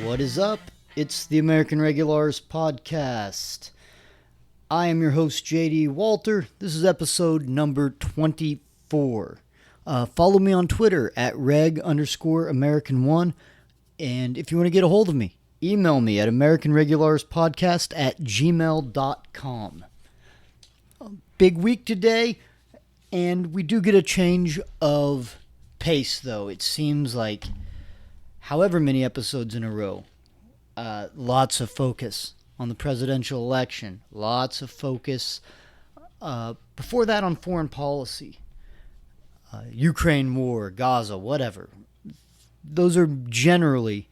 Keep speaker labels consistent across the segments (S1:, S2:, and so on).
S1: What is up? It's the American Regularis Podcast. I am your host, JD Walter. This is episode number 24. Follow me on Twitter at reg_American1. And if you want to get a hold of me, email me at americanregularspodcast@gmail.com. Big week today, and we do get a change of pace, though. It seems like however many episodes in a row, lots of focus on the presidential election, lots of focus before that on foreign policy, Ukraine war, Gaza, whatever. Those are generally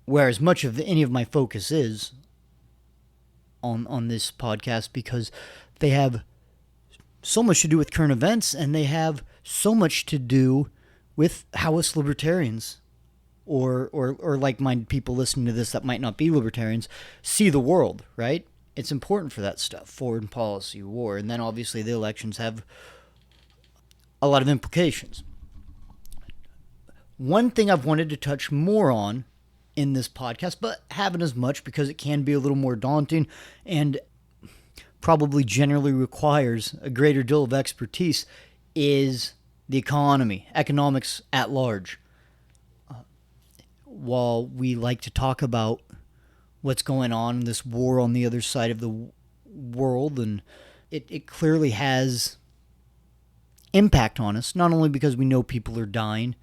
S1: where as much of any of my focus is on this podcast, because they have so much to do with current events, and they have so much to do with how us libertarians or like-minded people listening to this that might not be libertarians see the world, right? It's important for that stuff, foreign policy, war, and then obviously the elections have a lot of implications. One thing I've wanted to touch more on in this podcast, but haven't as much because it can be a little more daunting and probably generally requires a greater deal of expertise, is the economy, economics at large. While we like to talk about what's going on in this war on the other side of the world, and it clearly has impact on us, not only because we know people are dying,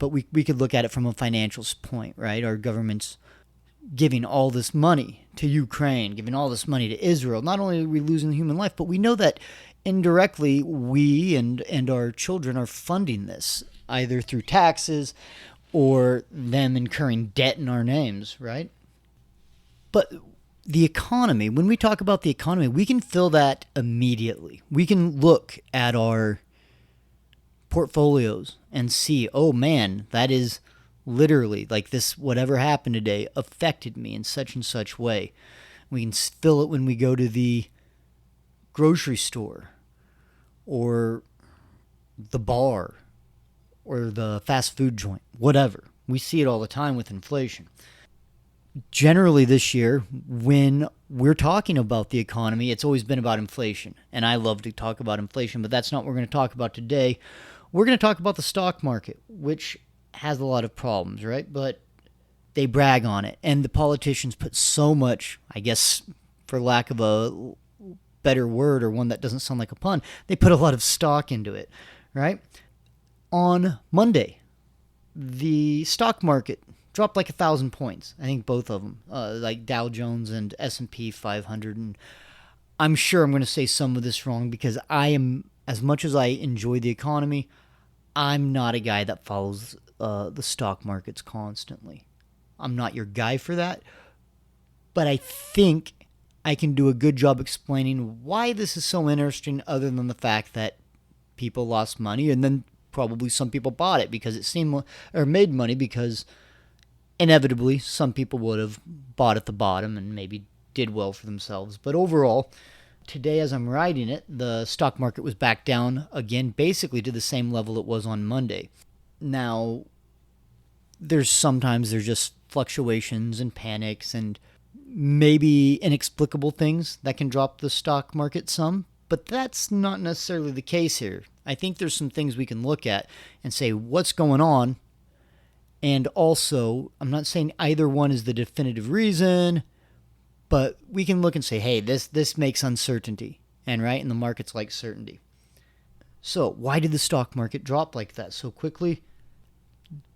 S1: but we could look at it from a financial point, right? Our government's giving all this money to Ukraine, giving all this money to Israel. Not only are we losing human life, but we know that indirectly we and our children are funding this, either through taxes or them incurring debt in our names, right? But the economy, when we talk about the economy, we can feel that immediately. We can look at our portfolios and see, oh man, that is literally like this, whatever happened today affected me in such and such way. We can feel it when we go to the grocery store or the bar or the fast food joint, whatever. We see it all the time with inflation. Generally this year, when we're talking about the economy, it's always been about inflation. And I love to talk about inflation, but that's not what we're going to talk about today. We're going to talk about the stock market, which has a lot of problems, right? But they brag on it. And the politicians put so much, I guess, for lack of a better word or one that doesn't sound like a pun, they put a lot of stock into it, right? On Monday, the stock market dropped like 1,000 points. I think both of them, like Dow Jones and S&P 500. And I'm sure I'm going to say some of this wrong because I am, as much as I enjoy the economy, I'm not a guy that follows the stock markets constantly. I'm not your guy for that. But I think I can do a good job explaining why this is so interesting, other than the fact that people lost money, and then probably some people bought it because it seemed, or made money because inevitably some people would have bought at the bottom and maybe did well for themselves. But overall, today as I'm writing it, the stock market was back down again, basically to the same level it was on Monday. Now, there's just fluctuations and panics and maybe inexplicable things that can drop the stock market some, but that's not necessarily the case here. I think there's some things we can look at and say, what's going on? And also, I'm not saying either one is the definitive reason, but we can look and say, hey, this makes uncertainty, and right, and the markets like certainty. So why did the stock market drop like that so quickly?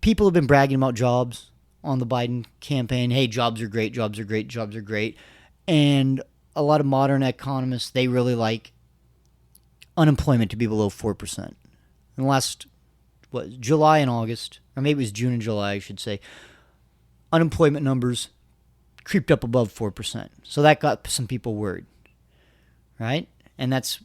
S1: People have been bragging about jobs on the Biden campaign. Hey, jobs are great, jobs are great, jobs are great. And a lot of modern economists, they really like unemployment to be below 4%. In the last, July and August, or maybe it was June and July, I should say, unemployment numbers creeped up above 4%. So that got some people worried, right? And that's,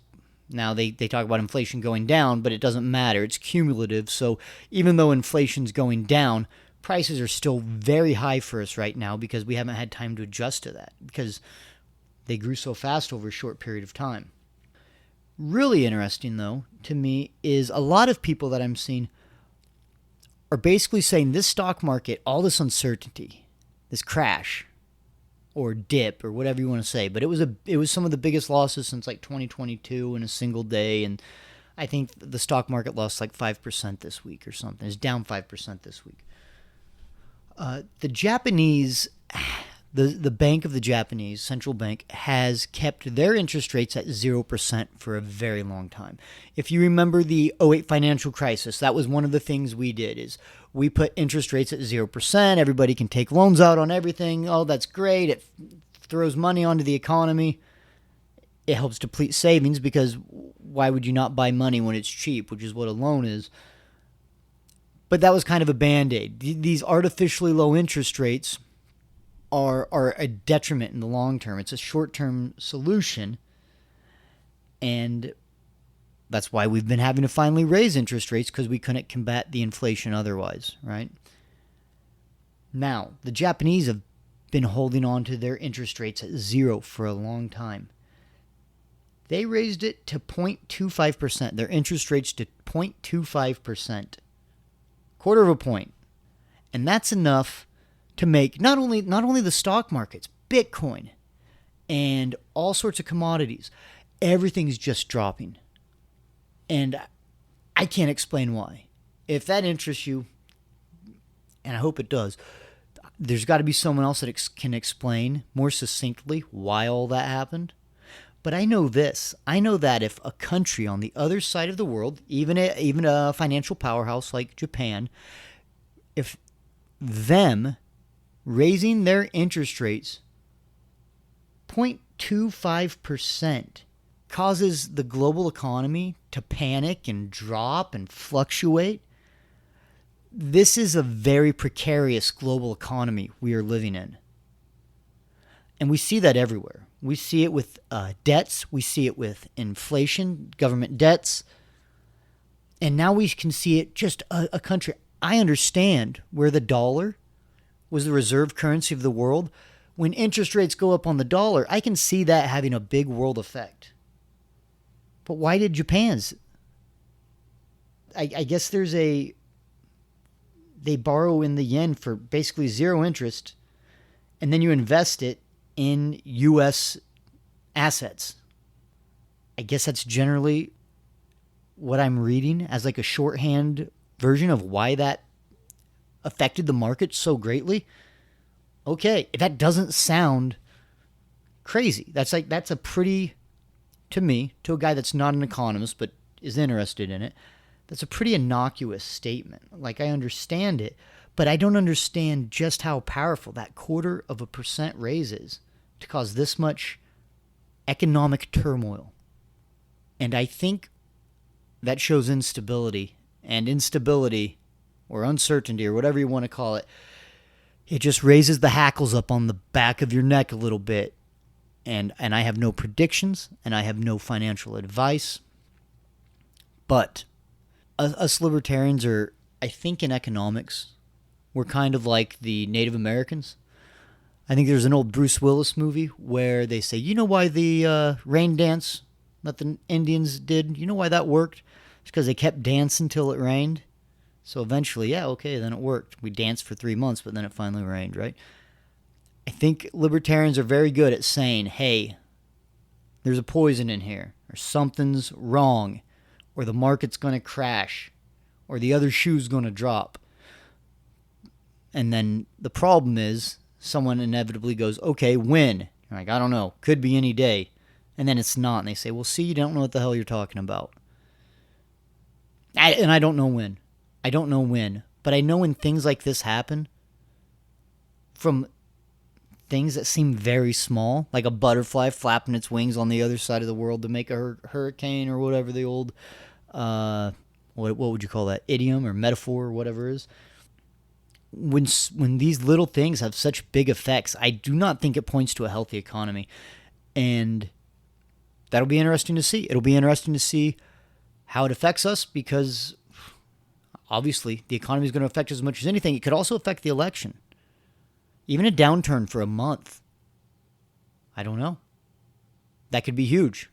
S1: now they talk about inflation going down, but it doesn't matter. It's cumulative. So even though inflation's going down, prices are still very high for us right now because we haven't had time to adjust to that because they grew so fast over a short period of time. Really interesting, though, to me, is a lot of people that I'm seeing are basically saying this stock market, all this uncertainty, this crash or dip or whatever you want to say, but it was some of the biggest losses since like 2022 in a single day, and I think the stock market lost like 5% this week or something. It's down 5% this week. The Japanese, the Bank of the Japanese Central Bank has kept their interest rates at 0% for a very long time. If you remember the '08 financial crisis, that was one of the things we did is we put interest rates at 0%. Everybody can take loans out on everything. Oh, that's great. It throws money onto the economy. It helps deplete savings because why would you not buy money when it's cheap, which is what a loan is. But that was kind of a Band-Aid. These artificially low interest rates are a detriment in the long term. It's a short-term solution, and that's why we've been having to finally raise interest rates, because we couldn't combat the inflation otherwise, right? Now, the Japanese have been holding on to their interest rates at 0 for a long time. They raised it to 0.25%, their interest rates to 0.25%. Quarter of a point. And that's enough to make not only the stock markets, Bitcoin, and all sorts of commodities, everything's just dropping. And I can't explain why. If that interests you, and I hope it does, there's got to be someone else that can explain more succinctly why all that happened. But I know this. I know that if a country on the other side of the world, even a financial powerhouse like Japan, if them raising their interest rates 0.25% causes the global economy to panic and drop and fluctuate, this is a very precarious global economy we are living in. And we see that everywhere. We see it with debts. We see it with inflation, government debts. And now we can see it just a country. I understand where the dollar was the reserve currency of the world. When interest rates go up on the dollar, I can see that having a big world effect. But why did Japan's? I guess they borrow in the yen for basically zero interest, and then you invest it in U.S. assets. I guess that's generally what I'm reading as like a shorthand version of why that affected the market so greatly. Okay, if that doesn't sound crazy, that's a pretty, to me, to a guy that's not an economist but is interested in it, that's a pretty innocuous statement. Like, I understand it, but I don't understand just how powerful that 0.25% raise is to cause this much economic turmoil. And I think that shows instability. And instability, or uncertainty, or whatever you want to call it, it just raises the hackles up on the back of your neck a little bit. And I have no predictions, and I have no financial advice. But us libertarians are, I think in economics, we're kind of like the Native Americans. I think there's an old Bruce Willis movie where they say, you know why the rain dance that the Indians did, you know why that worked? It's because they kept dancing till it rained. So eventually, yeah, okay, then it worked. We danced for 3 months, but then it finally rained, right? I think libertarians are very good at saying, hey, there's a poison in here, or something's wrong, or the market's going to crash, or the other shoe's going to drop. And then the problem is, someone inevitably goes, okay, when? You're like, I don't know. Could be any day. And then it's not. And they say, well, see, you don't know what the hell you're talking about. And I don't know when. I don't know when. But I know when things like this happen, from things that seem very small, like a butterfly flapping its wings on the other side of the world to make a hurricane or whatever the old, what would you call that, idiom or metaphor or whatever it is. When these little things have such big effects, I do not think it points to a healthy economy. And that'll be interesting to see. It'll be interesting to see how it affects us, because obviously the economy is going to affect us as much as anything. It could also affect the election. Even a downturn for a month. I don't know. That could be huge.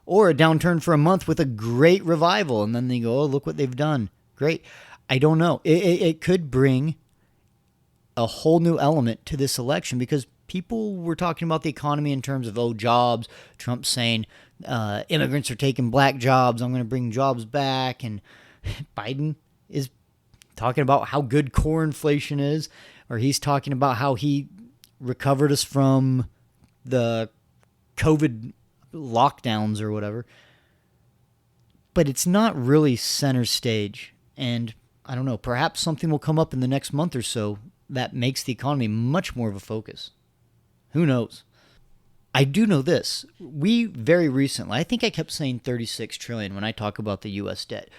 S1: Or a downturn for a month with a great revival, and then they go, oh, look what they've done. Great. I don't know. It could bring a whole new element to this election because people were talking about the economy in terms of, jobs. Trump saying immigrants are taking black jobs. I'm going to bring jobs back. And Biden is talking about how good core inflation is, or he's talking about how he recovered us from the COVID lockdowns or whatever. But it's not really center stage. And I don't know, perhaps something will come up in the next month or so that makes the economy much more of a focus. Who knows? I do know this. We very recently, I think I kept saying 36 trillion when I talk about the U.S. debt.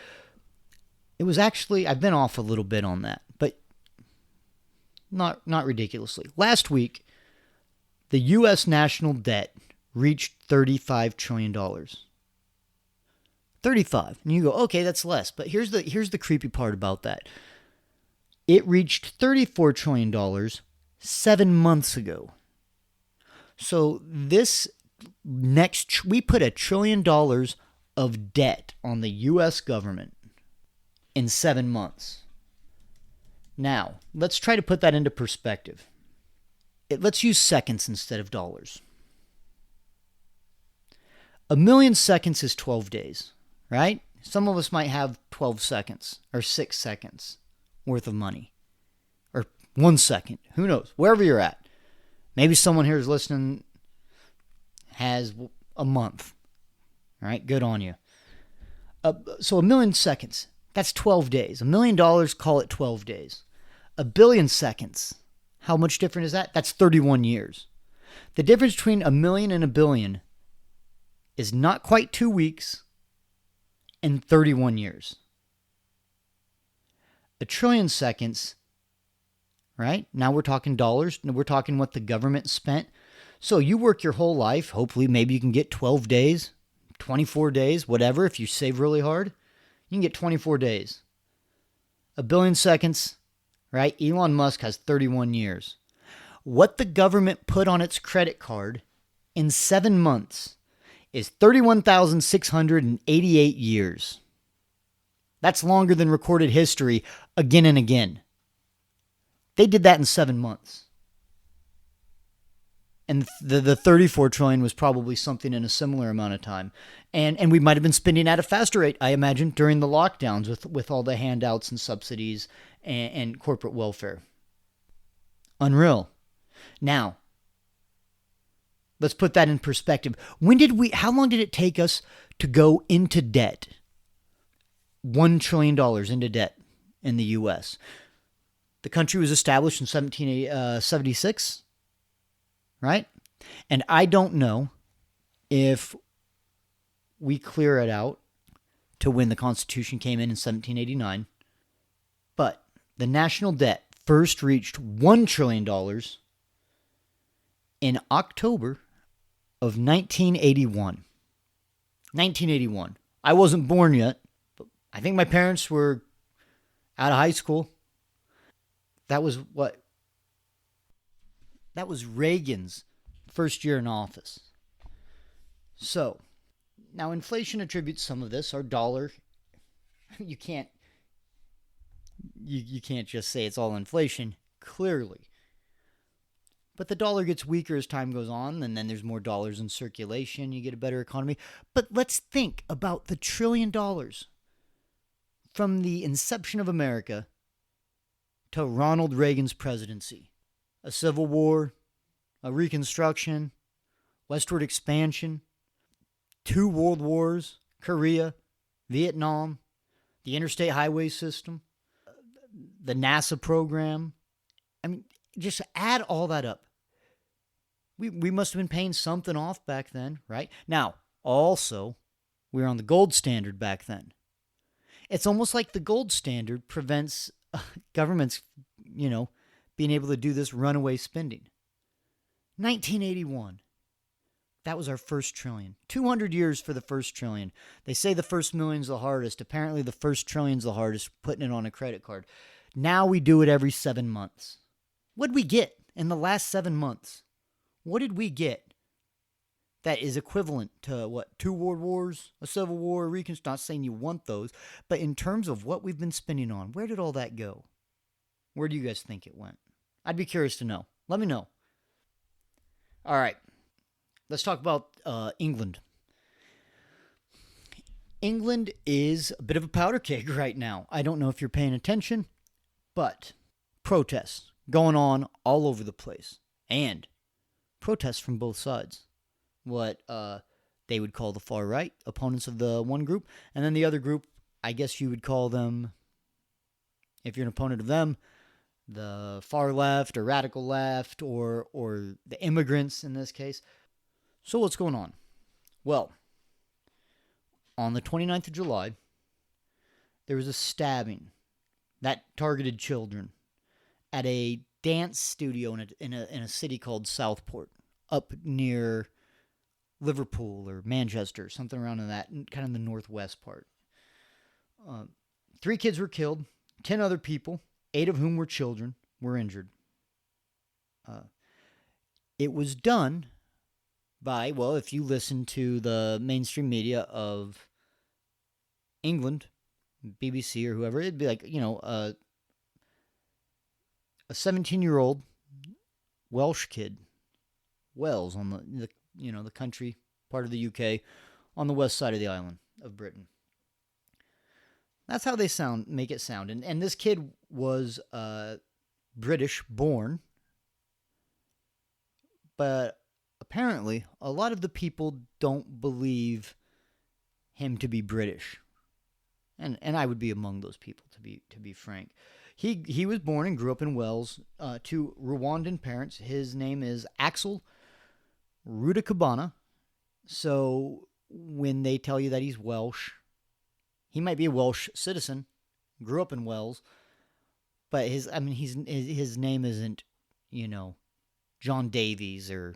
S1: It was actually, I've been off a little bit on that, but not ridiculously. Last week, the U.S. national debt reached $35 trillion. 35. And you go, okay, that's less. But here's the creepy part about that. It reached $34 trillion 7 months ago. So we put $1 trillion of debt on the U.S. government in 7 months. Now, let's try to put that into perspective. Let's use seconds instead of dollars. 1 million seconds is 12 days, right? Some of us might have 12 seconds or 6 seconds worth of money, or 1 second. Who knows? Wherever you're at. Maybe someone here is listening has a month. All right, good on you. So 1 million seconds, that's 12 days. $1 million, call it 12 days. 1 billion seconds, how much different is that? That's 31 years. The difference between 1 million and 1 billion is not quite 2 weeks and 31 years. 1 trillion seconds, right? Now we're talking dollars. We're talking what the government spent. So you work your whole life. Hopefully, maybe you can get 12 days, 24 days, whatever. If you save really hard, you can get 24 days. 1 billion seconds, right? Elon Musk has 31 years. What the government put on its credit card in 7 months is 31,688 years. That's longer than recorded history again and again. They did that in 7 months. And the 34 trillion was probably something in a similar amount of time. And we might have been spending at a faster rate, I imagine, during the lockdowns with all the handouts and subsidies and corporate welfare. Unreal. Now, let's put that in perspective. How long did it take us to go into debt? $1 trillion into debt in the U.S. The country was established in 1776, right? And I don't know if we clear it out to when the Constitution came in 1789, but the national debt first reached $1 trillion in October of 1981. 1981. I wasn't born yet. I think my parents were out of high school. That was Reagan's first year in office. So, now inflation attributes some of this. Our dollar, you can't just say it's all inflation, clearly. But the dollar gets weaker as time goes on, and then there's more dollars in circulation. You get a better economy. But let's think about the $1 trillion from the inception of America to Ronald Reagan's presidency. A civil war, a reconstruction, westward expansion, 2 world wars, Korea, Vietnam, the interstate highway system, the NASA program. I mean, just add all that up. We must have been paying something off back then, right? Now, also, we were on the gold standard back then. It's almost like the gold standard prevents governments, being able to do this runaway spending. 1981. That was our first trillion. 200 years for the first trillion. They say the first million's the hardest. Apparently the first trillion's the hardest, putting it on a credit card. Now we do it every 7 months. What did we get in the last 7 months? What did we get that is equivalent to, what, 2 world wars, a civil war, a reconstruction. Not saying you want those, but in terms of what we've been spending on, where did all that go? Where do you guys think it went? I'd be curious to know. Let me know. All right, let's talk about England. England is a bit of a powder keg right now. I don't know if you're paying attention, but protests going on all over the place. And protests from both sides. What they would call the far right, opponents of the one group, and then the other group, I guess you would call them, if you're an opponent of them, the far left or radical left or the immigrants in this case. So what's going on? Well, on the 29th of July, there was a stabbing that targeted children at a dance studio in a city called Southport, up near Liverpool or Manchester, something around in that, kind of the northwest part. 3 kids were killed, 10 other people, 8 of whom were children, were injured. It was done by, well, if you listen to the mainstream media of England, BBC or whoever, it'd be like, a 17-year-old Welsh kid, Wales, on the country part of the UK, on the west side of the island of Britain. That's how they make it sound. And this kid was British born, but apparently a lot of the people don't believe him to be British. And I would be among those people, to be frank. He was born and grew up in Wales to Rwandan parents. His name is Axel Rudakabana. So when they tell you that he's Welsh, he might be a Welsh citizen, grew up in Wales, but his name isn't, John Davies or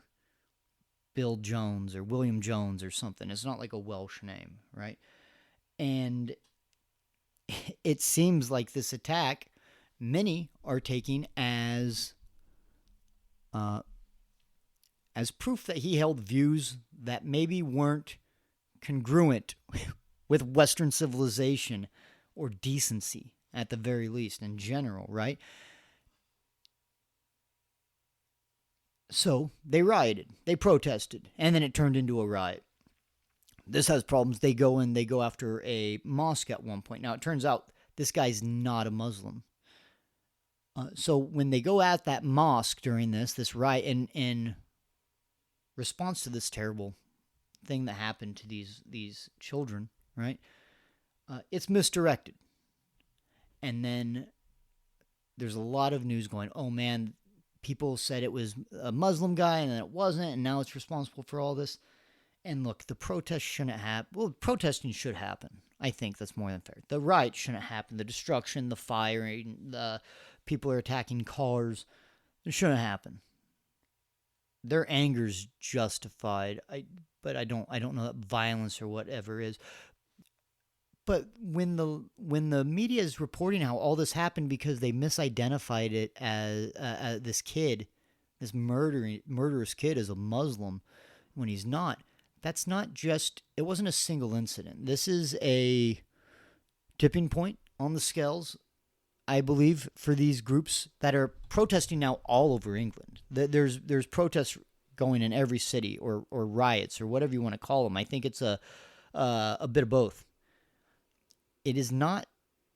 S1: Bill Jones or William Jones or something. It's not like a Welsh name, right? And it seems like this attack, many are taking as proof that he held views that maybe weren't congruent with Western civilization or decency, at the very least, in general, right? So they rioted, they protested, and then it turned into a riot. This has problems. They go after a mosque at one point. Now, it turns out this guy's not a Muslim. So when they go at that mosque during this riot, in response to this terrible thing that happened to these children, right? It's misdirected. And then there's a lot of news going, oh man, people said it was a Muslim guy and then it wasn't, and now it's responsible for all this. And look, the protest shouldn't happen. Well, protesting should happen. I think that's more than fair. The riot shouldn't happen. The destruction, the firing, the people are attacking cars. It shouldn't happen. Their anger's justified. But I don't know that violence or whatever is. But when the media is reporting how all this happened because they misidentified it as this kid, this murderous kid, as a Muslim when he's not, that's not just, it wasn't a single incident. This is a tipping point on the scales, I believe, for these groups that are protesting now all over England. There's protests going in every city, or riots, or whatever you want to call them. I think it's a bit of both. It is not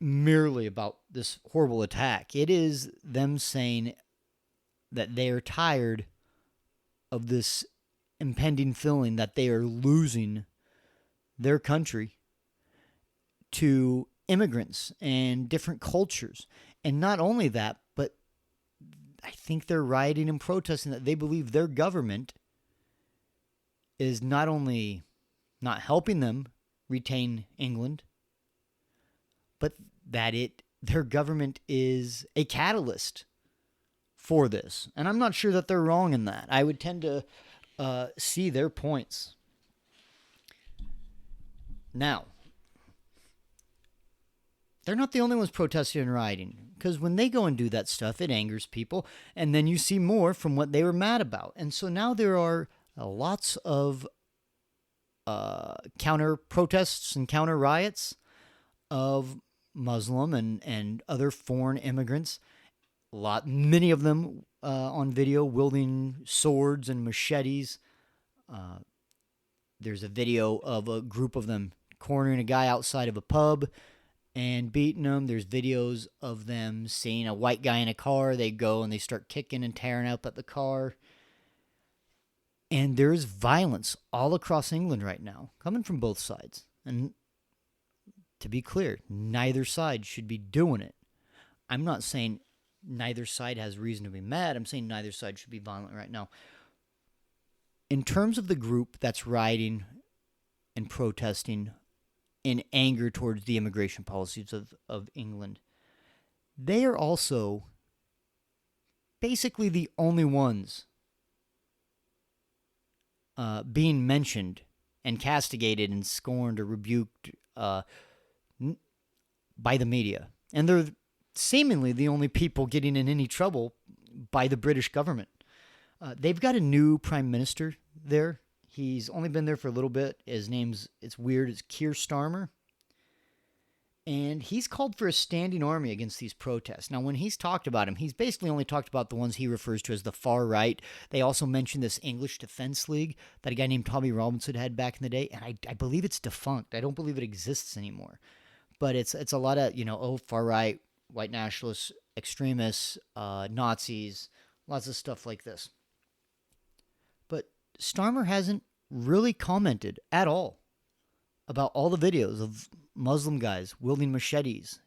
S1: merely about this horrible attack. It is them saying that they are tired of this impending feeling that they are losing their country to immigrants and different cultures. And not only that, but I think they're rioting and protesting that they believe their government is not only not helping them retain England, but that their government is a catalyst for this. And I'm not sure that they're wrong in that. I would tend to see their points. Now, they're not the only ones protesting and rioting, because when they go and do that stuff, it angers people, and then you see more from what they were mad about. And so now there are lots of counter protests and counter riots of Muslim and other foreign immigrants. Many of them on video wielding swords and machetes. There's a video of a group of them cornering a guy outside of a pub and beating him. There's videos of them seeing a white guy in a car. They go and they start kicking and tearing up at the car. And there's violence all across England right now, coming from both sides. And to be clear, neither side should be doing it. I'm not saying neither side has reason to be mad. I'm saying neither side should be violent right now. In terms of the group that's rioting and protesting in anger towards the immigration policies of England, they are also basically the only ones being mentioned and castigated and scorned or rebuked by the media. And they're seemingly the only people getting in any trouble by the British government. They've got a new prime minister there. He's only been there for a little bit. His name's, it's weird, it's Keir Starmer. And he's called for a standing army against these protests. Now, when he's talked about him, he's basically only talked about the ones he refers to as the far right. They also mentioned this English Defense League that a guy named Tommy Robinson had back in the day, and I believe it's defunct. I don't believe it exists anymore. But it's a lot of, far right, white nationalists, extremists, Nazis, lots of stuff like this. But Starmer hasn't really commented at all about all the videos of Muslim guys wielding machetes,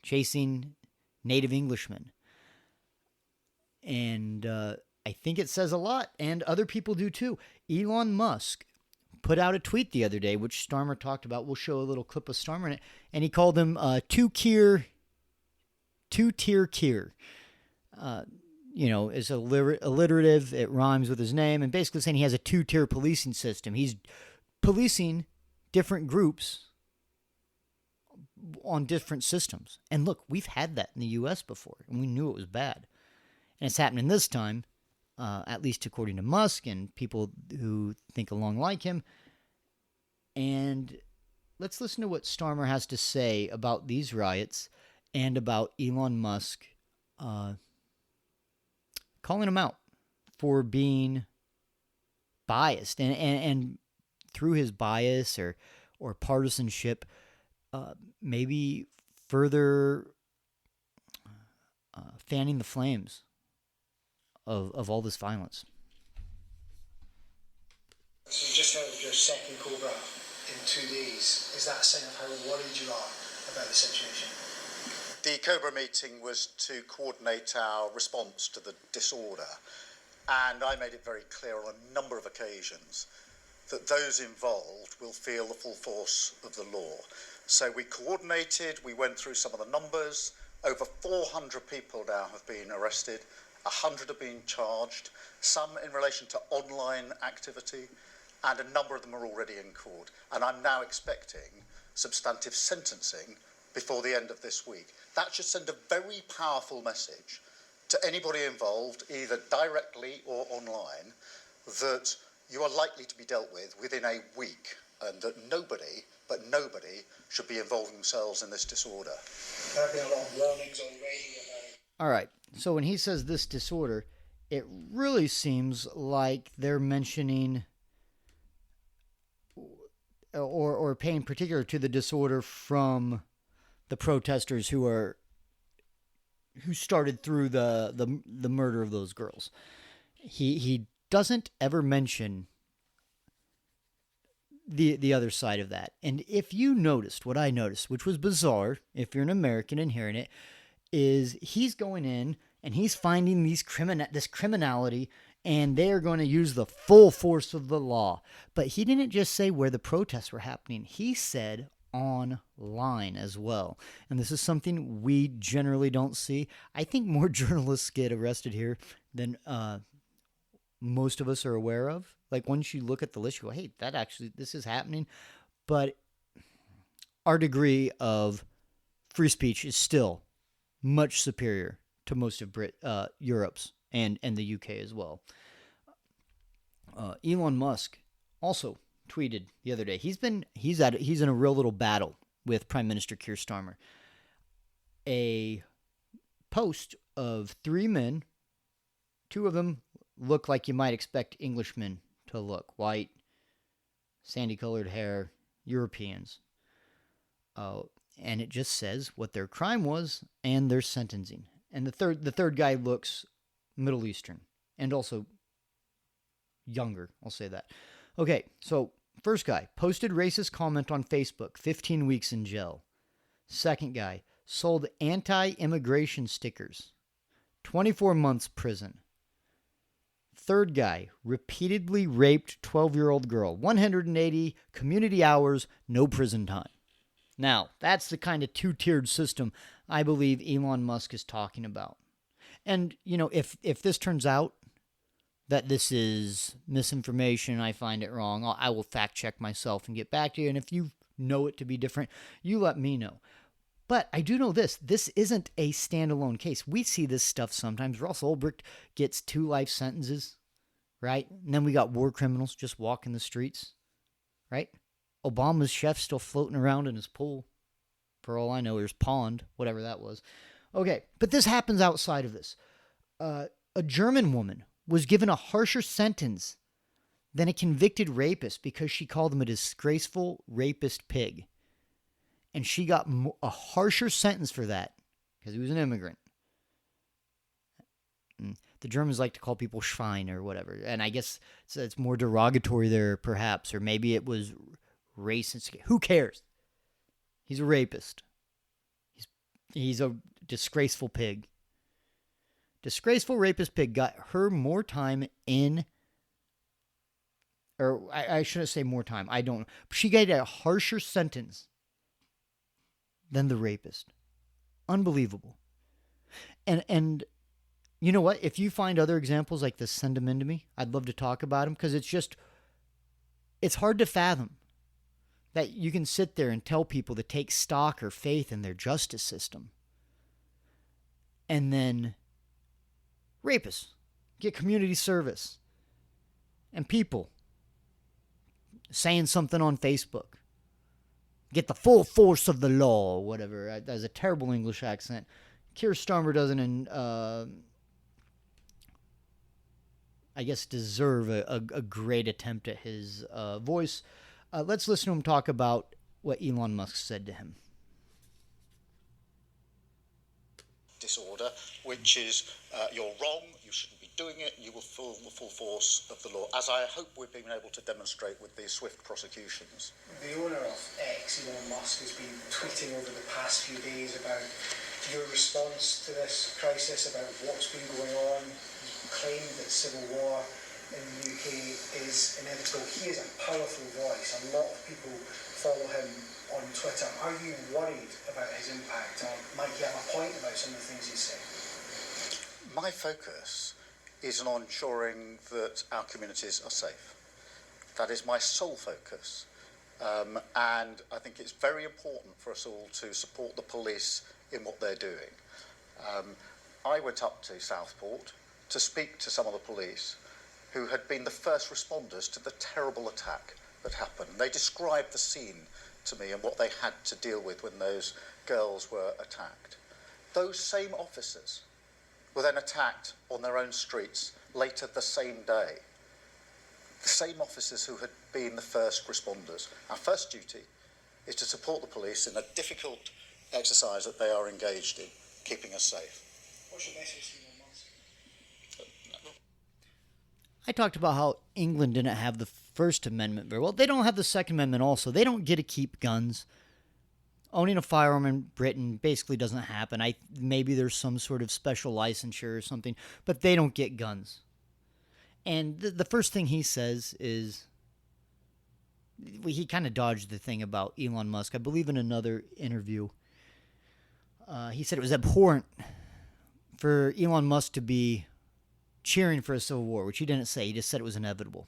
S1: chasing native Englishmen. And I think it says a lot, and other people do too. Elon Musk put out a tweet the other day, which Starmer talked about. We'll show a little clip of Starmer in it, and he called him two-tier Keir. It's alliterative, it rhymes with his name, and basically saying he has a two-tier policing system. He's policing different groups on different systems. And look, we've had that in the U.S. before, and we knew it was bad. And it's happening this time, at least according to Musk and people who think along like him. And let's listen to what Starmer has to say about these riots and about Elon Musk calling him out for being biased. And through his bias or partisanship, maybe further fanning the flames of all this violence.
S2: So you just heard of your second Cobra in 2 days. Is that a sign of how worried you are about the situation?
S3: The Cobra meeting was to coordinate our response to the disorder, and I made it very clear on a number of occasions that those involved will feel the full force of the law. So we coordinated, we went through some of the numbers. Over 400 people now have been arrested, 100 have been charged, some in relation to online activity, and a number of them are already in court. And I'm now expecting substantive sentencing before the end of this week. That should send a very powerful message to anybody involved, either directly or online, that you are likely to be dealt with within a week, and that nobody should be involving themselves in this disorder.
S2: There have been a lot of warnings already about...
S1: All right, so when he says this disorder, it really seems like they're mentioning or paying particular to the disorder from the protesters who started through the murder of those girls. He doesn't ever mention the other side of that. And if you noticed what I noticed, which was bizarre, if you're an American and hearing it, is he's going in and he's finding this criminality, and they are going to use the full force of the law. But he didn't just say where the protests were happening. He said online as well. And this is something we generally don't see. I think more journalists get arrested here than most of us are aware of. Like, once you look at the list, you go, hey, this is happening. But our degree of free speech is still much superior to most of Europe's and the UK as well. Elon Musk also tweeted the other day. He's in a real little battle with Prime Minister Keir Starmer. A post of 3 men, 2 of them look like you might expect Englishmen to look, white, sandy-colored hair, Europeans. And it just says what their crime was and their sentencing. And the third guy looks Middle Eastern and also younger, I'll say that. Okay, so first guy, posted racist comment on Facebook, 15 weeks in jail. Second guy, sold anti-immigration stickers, 24 months prison. Third guy, repeatedly raped 12-year-old girl, 180 community hours, no prison time. Now, that's the kind of 2-tiered system I believe Elon Musk is talking about. And, if this turns out that this is misinformation, I find it wrong, I will fact check myself and get back to you. And if you know it to be different, you let me know. But I do know this isn't a standalone case. We see this stuff sometimes. Ross Ulbricht gets 2 life sentences, right? And then we got war criminals just walking the streets, right? Obama's chef still floating around in his pool. For all I know, or his pond, whatever that was. Okay, but this happens outside of this. A German woman was given a harsher sentence than a convicted rapist because she called him a disgraceful rapist pig. And she got a harsher sentence for that because he was an immigrant. The Germans like to call people Schwein or whatever. And I guess it's more derogatory there, perhaps. Or maybe it was racist. Who cares? He's a rapist. He's a disgraceful pig. Disgraceful rapist pig got her more time in... Or I shouldn't say more time. I don't know. She got a harsher sentence than the rapist. Unbelievable. And you know what? If you find other examples like this, send them in to me. I'd love to talk about them because it's hard to fathom that you can sit there and tell people to take stock or faith in their justice system. And then rapists get community service. And people saying something on Facebook get the full force of the law or whatever. That's a terrible English accent. Keir Starmer doesn't, I guess, deserve a great attempt at his voice. Let's listen to him talk about what Elon Musk said to him.
S3: Disorder, which is you're wrong, you shouldn't be doing it, you will feel the full force of the law, as I hope we've been able to demonstrate with these swift prosecutions.
S2: The owner of X, Elon Musk, has been tweeting over the past few days about your response to this crisis, about what's been going on. He's claimed that civil war in the UK is inevitable. He is a powerful voice. A lot of people follow him on Twitter. Are you worried about his impact, or might he have a point about some of the things he's saying?
S3: My focus is on ensuring that our communities are safe. That is my sole focus. And I think it's very important for us all to support the police in what they're doing. I went up to Southport to speak to some of the police who had been the first responders to the terrible attack that happened. They described the scene to me and what they had to deal with when those girls were attacked. Those same officers were then attacked on their own streets later the same day. The same officers who had been the first responders. Our first duty is to support the police in a difficult exercise that they are engaged in, keeping us safe.
S2: What's your message to Elon Musk?
S1: I talked about how England didn't have the First Amendment very well. They don't have the Second Amendment also. They don't get to keep guns. Owning a firearm in Britain basically doesn't happen. Maybe there's some sort of special licensure or something, but they don't get guns. And the first thing he says is, he kind of dodged the thing about Elon Musk. I believe in another interview, he said it was abhorrent for Elon Musk to be cheering for a civil war, which he didn't say. He just said it was inevitable.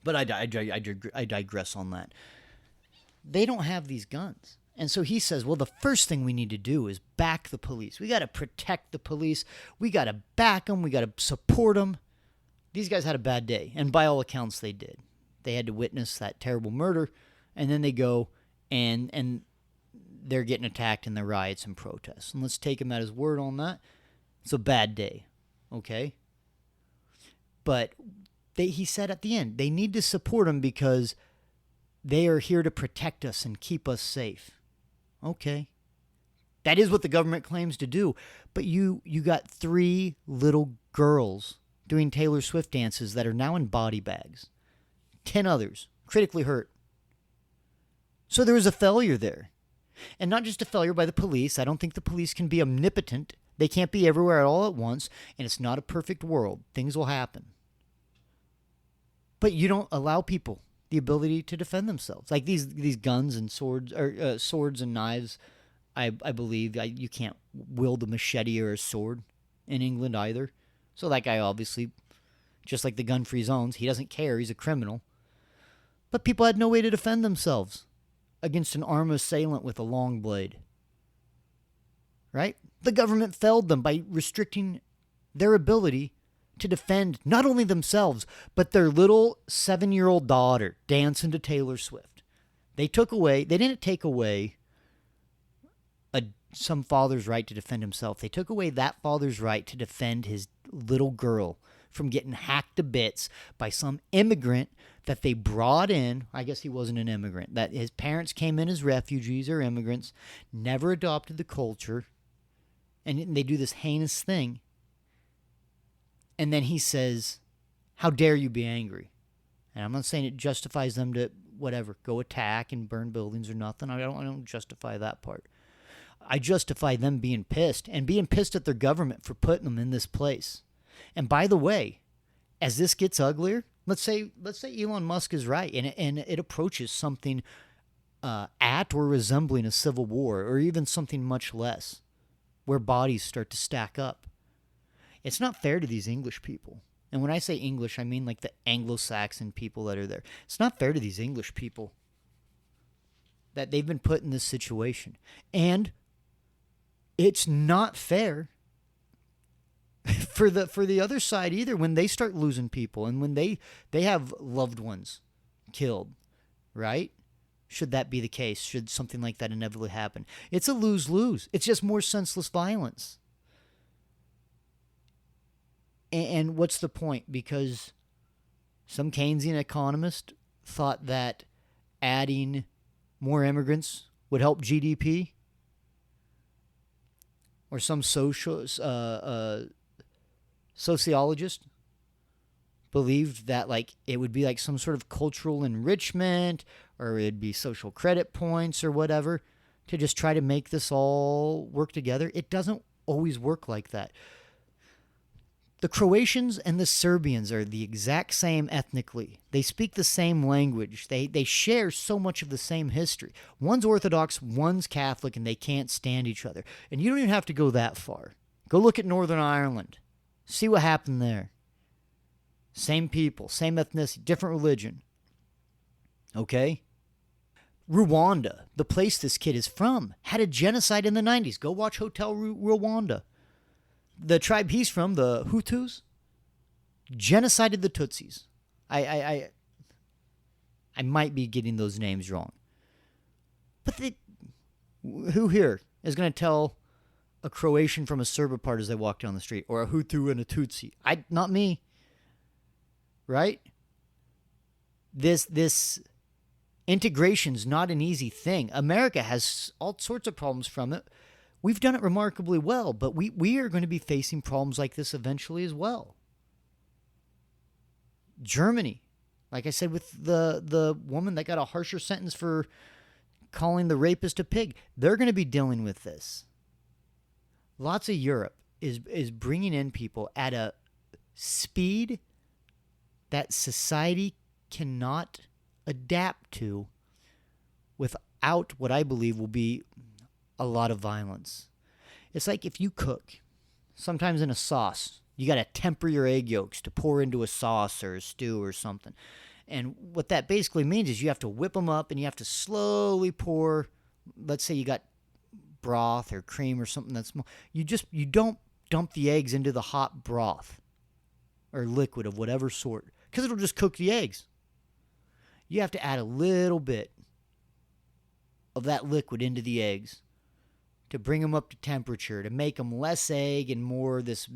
S1: But I digress on that. They don't have these guns. And so he says, well, the first thing we need to do is back the police. We got to protect the police. We got to back them. We got to support them. These guys had a bad day. And by all accounts, they did. They had to witness that terrible murder, and then they go and they're getting attacked in the riots and protests. And let's take him at his word on that. It's a bad day, okay? But he said at the end, they need to support him because they are here to protect us and keep us safe. Okay. That is what the government claims to do. But you got 3 little girls doing Taylor Swift dances that are now in body bags. 10 others critically hurt. So there was a failure there. And not just a failure by the police. I don't think the police can be omnipotent. They can't be everywhere all at once. And it's not a perfect world. Things will happen. But you don't allow people the ability to defend themselves. Like these guns and swords, or swords and knives, I believe you can't wield a machete or a sword in England either. So that guy obviously, just like the gun-free zones, he doesn't care. He's a criminal. But people had no way to defend themselves against an armed assailant with a long blade. Right? The government failed them by restricting their ability to defend not only themselves, but their little 7-year-old daughter dancing to Taylor Swift. They didn't take away some father's right to defend himself. They took away that father's right to defend his little girl from getting hacked to bits by some immigrant that they brought in. I guess he wasn't an immigrant. That his parents came in as refugees or immigrants, never adopted the culture, and they do this heinous thing. And then he says, how dare you be angry? And I'm not saying it justifies them to, whatever, go attack and burn buildings or nothing. I don't justify that part. I justify them being pissed and being pissed at their government for putting them in this place. And by the way, as this gets uglier, let's say Elon Musk is right and it approaches something at or resembling a civil war or even something much less, where bodies start to stack up. It's not fair to these English people. And when I say English, I mean like the Anglo-Saxon people that are there. It's not fair to these English people that they've been put in this situation. And it's not fair for the other side either when they start losing people and when they have loved ones killed, right? Should that be the case? Should something like that inevitably happen? It's a lose-lose. It's just more senseless violence. And what's the point? Because some Keynesian economist thought that adding more immigrants would help GDP, or some sociologist believed that like it would be like some sort of cultural enrichment, or it'd be social credit points or whatever to just try to make this all work together. It doesn't always work like that. The Croatians and the Serbians are the exact same ethnically. They speak the same language. They share so much of the same history. One's Orthodox, one's Catholic, and they can't stand each other. And you don't even have to go that far. Go look at Northern Ireland. See what happened there. Same people, same ethnicity, different religion. Okay? Rwanda, the place this kid is from, had a genocide in the 90s. Go watch Hotel Rwanda. The tribe he's from, the Hutus, genocided the Tutsis. I might be getting those names wrong. But who here is going to tell a Croatian from a Serb apart as they walk down the street? Or a Hutu and a Tutsi? Not me. Right? This integration's not an easy thing. America has all sorts of problems from it. We've done it remarkably well, but we are going to be facing problems like this eventually as well. Germany, like I said with the woman that got a harsher sentence for calling the rapist a pig, they're going to be dealing with this. Lots of Europe is bringing in people at a speed that society cannot adapt to without what I believe will be a lot of violence. It's like if you cook, sometimes in a sauce, you got to temper your egg yolks to pour into a sauce or a stew or something. And what that basically means is you have to whip them up and you have to slowly pour, let's say you got broth or cream or something that's small. You don't dump the eggs into the hot broth or liquid of whatever sort, because it'll just cook the eggs. You have to add a little bit of that liquid into the eggs to bring them up to temperature, to make them less egg and more this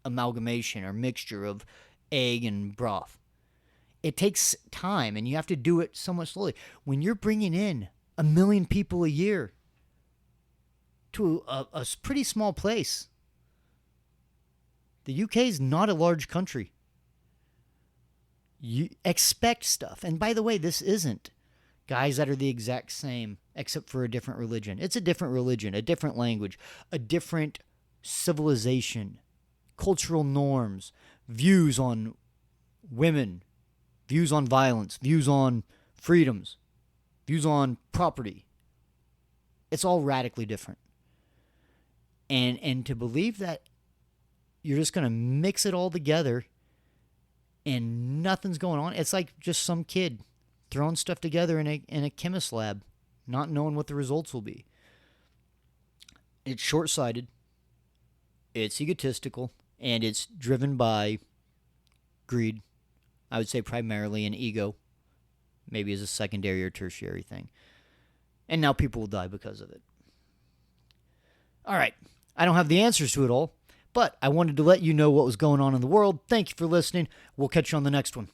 S1: amalgamation or mixture of egg and broth. It takes time, and you have to do it somewhat slowly. When you're bringing in 1 million people a year to a pretty small place, the UK is not a large country. You expect stuff. And by the way, this isn't guys that are the exact same, except for a different religion. It's a different religion, a different language, a different civilization, cultural norms, views on women, views on violence, views on freedoms, views on property. It's all radically different. And to believe that you're just going to mix it all together and nothing's going on, it's like just some kid throwing stuff together in a chemist lab, not knowing what the results will be. It's short-sighted, it's egotistical, and it's driven by greed. I would say primarily an ego, maybe as a secondary or tertiary thing. And now people will die because of it. All right, I don't have the answers to it all, but I wanted to let you know what was going on in the world. Thank you for listening. We'll catch you on the next one.